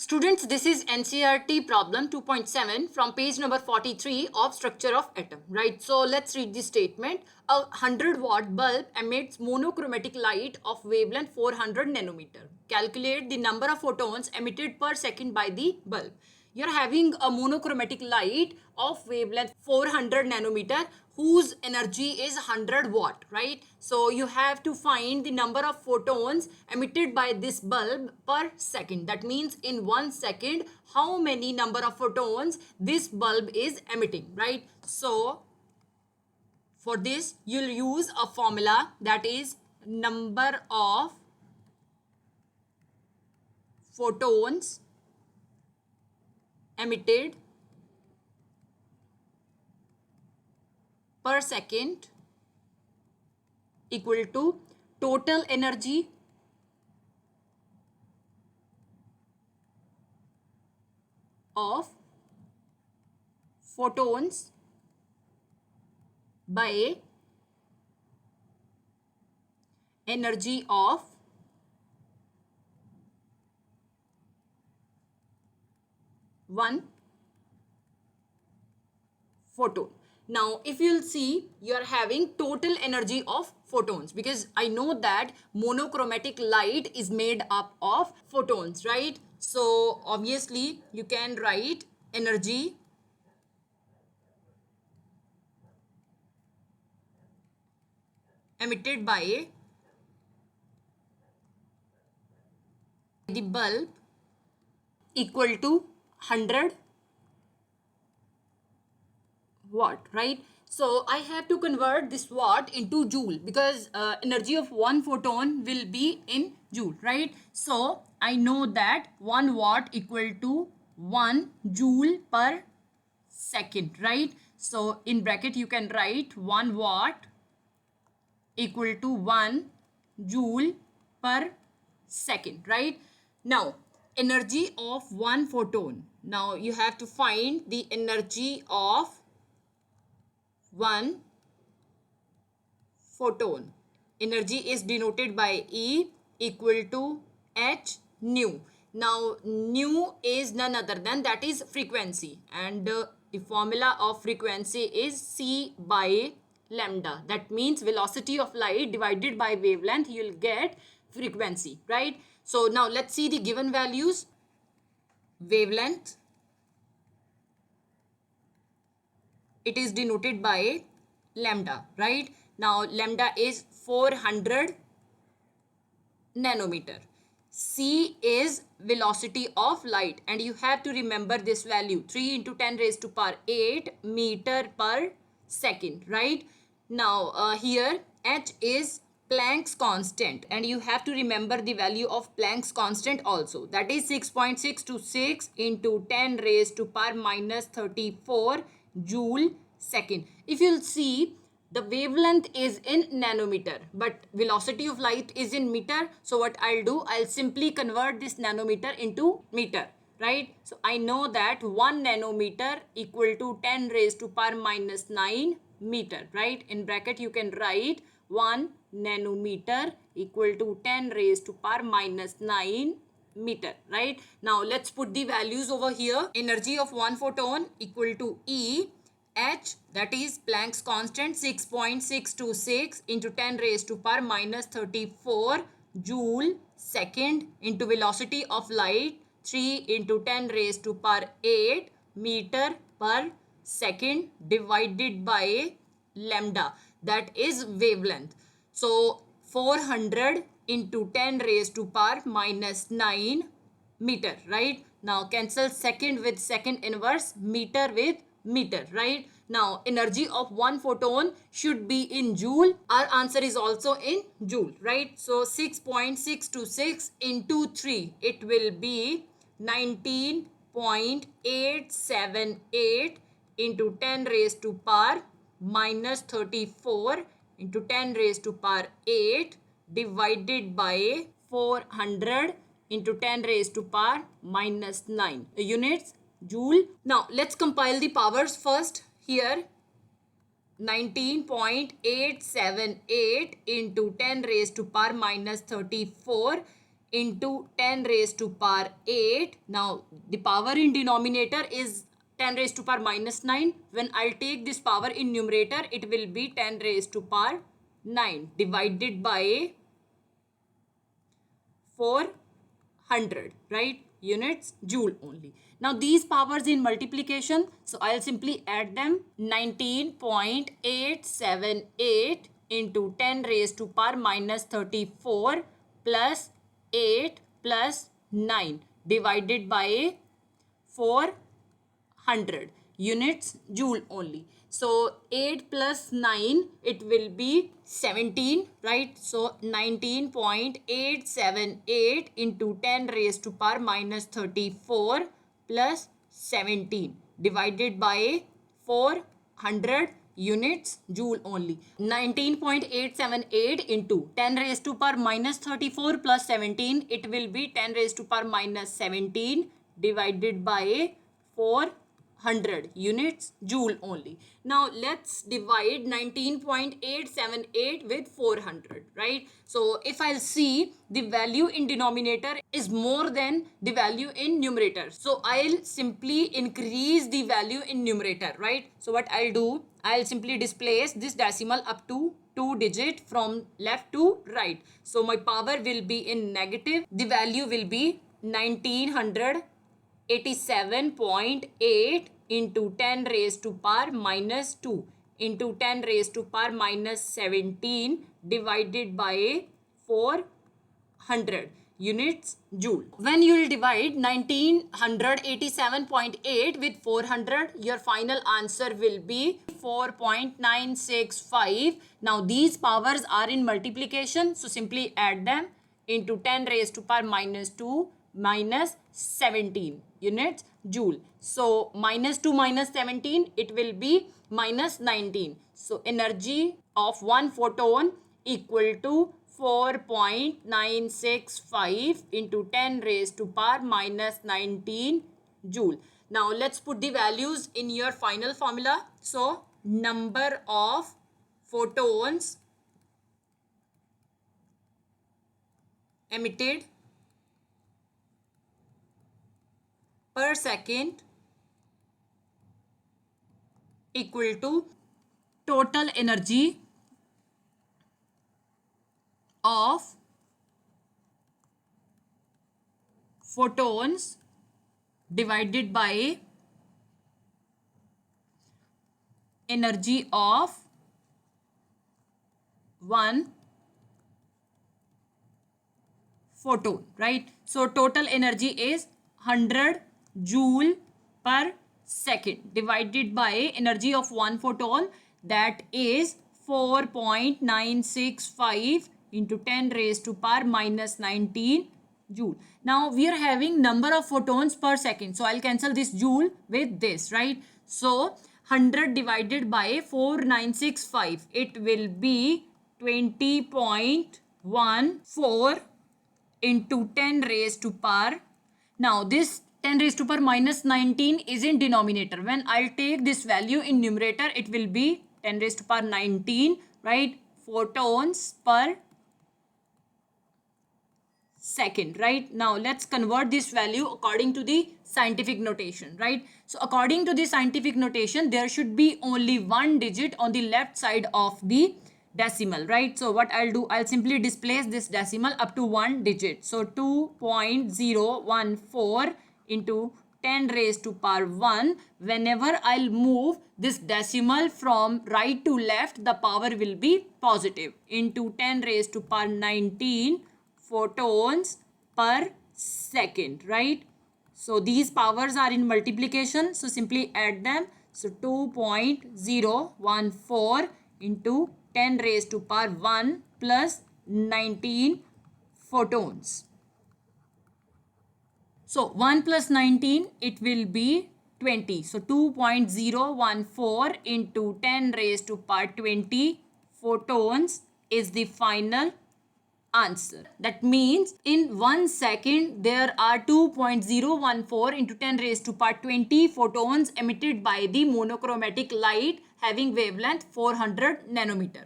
Students, this is NCERT problem 2.7 from page number 43 of structure of atom, right? So let's read the statement. A 100-watt bulb emits monochromatic light of wavelength 400 nanometer. Calculate the number of photons emitted per second by the bulb. You're having a monochromatic light of wavelength 400 nanometer whose energy is 100 watt, right? So you have to find the number of photons emitted by this bulb per second. That means in 1 second how many number of photons this bulb is emitting, right? So for this you'll use a formula, that is number of photons emitted per second equal to total energy of photons by energy of one photon. Now if you'll see, you're having total energy of photons, because I know that monochromatic light is made up of photons, right? So obviously you can write energy emitted by the bulb equal to 100 watt, right? So I have to convert this watt into joule, because energy of one photon will be in joule, right? So I know that 1 watt equal to 1 joule per second, right? So in bracket you can write 1 watt equal to 1 joule per second, right? Now energy of one photon. Now you have to find the energy of one photon. Energy is denoted by E equal to h nu. Now nu is none other than, that is frequency, and the formula of frequency is c by lambda. That means velocity of light divided by wavelength, you'll get frequency, right? So now let's see the given values. Wavelength, it is denoted by lambda, right? Now lambda is 400 nanometer. C is velocity of light, and you have to remember this value, 3 into 10 raised to power 8 meter per second, right? Now here h is Planck's constant, and you have to remember the value of Planck's constant also, that is 6.626 into 10 raised to power minus 34 joule second. If you'll see, the wavelength is in nanometer, but velocity of light is in meter. So what I'll do, I'll simply convert this nanometer into meter, right? So I know that 1 nanometer equal to 10 raised to power minus 9 meter, right? In bracket you can write 1 nanometer equal to 10 raised to power minus 9 meter, right? Now let's put the values over here. Energy of one photon equal to E, h, that is Planck's constant, 6.626 into 10 raised to power minus 34 joule second, into velocity of light, 3 into 10 raised to power 8 meter per second, divided by lambda, that is wavelength. So 400 into 10 raised to power minus 9 meter, right? Now cancel second with second inverse, meter with meter, right? Now energy of one photon should be in joule. Our answer is also in joule, right? So 6.626 into 3, it will be 19.878 into 10 raised to power minus 34 into 10 raised to power 8 divided by 400 into 10 raised to power minus 9 units joule. Now let's compile the powers first. Here 19.878 into 10 raised to power minus 34 into 10 raised to power 8. Now the power in denominator is 10 raised to power minus 9. When I'll take this power in numerator, it will be 10 raised to power 9 divided by 400, right? Units, joule only. Now these powers in multiplication, so I'll simply add them. 19.878 into 10 raised to power minus 34 plus 8 plus 9 divided by 400 units, joule only. So 8 plus 9, it will be 17, right? So 19.878 into 10 raised to power minus 34 plus 17 divided by 400 units, joule only. 19.878 into 10 raised to power minus 34 plus 17, it will be 10 raised to power minus 17 divided by 400 units, joule only. Now let's divide 19.878 with 400, right? So if I'll see, the value in denominator is more than the value in numerator, so I'll simply increase the value in numerator, right? So what I'll do, I'll simply displace this decimal up to 2 digit from left to right. So my power will be in negative. The value will be 1987.8 into 10 raised to power minus 2 into 10 raised to power minus 17 divided by 400 units, joule. When you will divide 1987.8 with 400, your final answer will be 4.965. Now these powers are in multiplication, so simply add them. Into 10 raised to power minus 2 minus 17 units, joule. So minus 2 minus 17, it will be minus 19. So energy of one photon equal to 4.965 into 10 raised to power minus 19 joule. Now let's put the values in your final formula. So number of photons emitted per second equal to total energy of photons divided by energy of one photon, right? So total energy is 100 joule per second divided by energy of one photon, that is 4.965 into 10 raised to power minus 19 joule. Now we are having number of photons per second, so I'll cancel this joule with this, right? So 100 divided by 4.965, it will be 20.14 into 10 raised to power. Now this 10 raised to power minus 19 is in denominator. When I'll take this value in numerator, it will be 10 raised to power 19, right? Photons per second, right? Now let's convert this value according to the scientific notation, right? So according to the scientific notation, there should be only one digit on the left side of the decimal, right? So what I'll do, I'll simply displace this decimal up to one digit. So 2.014 into 10 raised to power 1. Whenever I'll move this decimal from right to left, the power will be positive. Into 10 raised to power 19 photons per second, right? So these powers are in multiplication, so simply add them. So 2.014 into 10 raised to power 1 plus 19 photons. So 1 plus 19, it will be 20. So 2.014 into 10 raised to power 20 photons is the final answer. That means in 1 second there are 2.014 into 10 raised to power 20 photons emitted by the monochromatic light having wavelength 400 nanometer.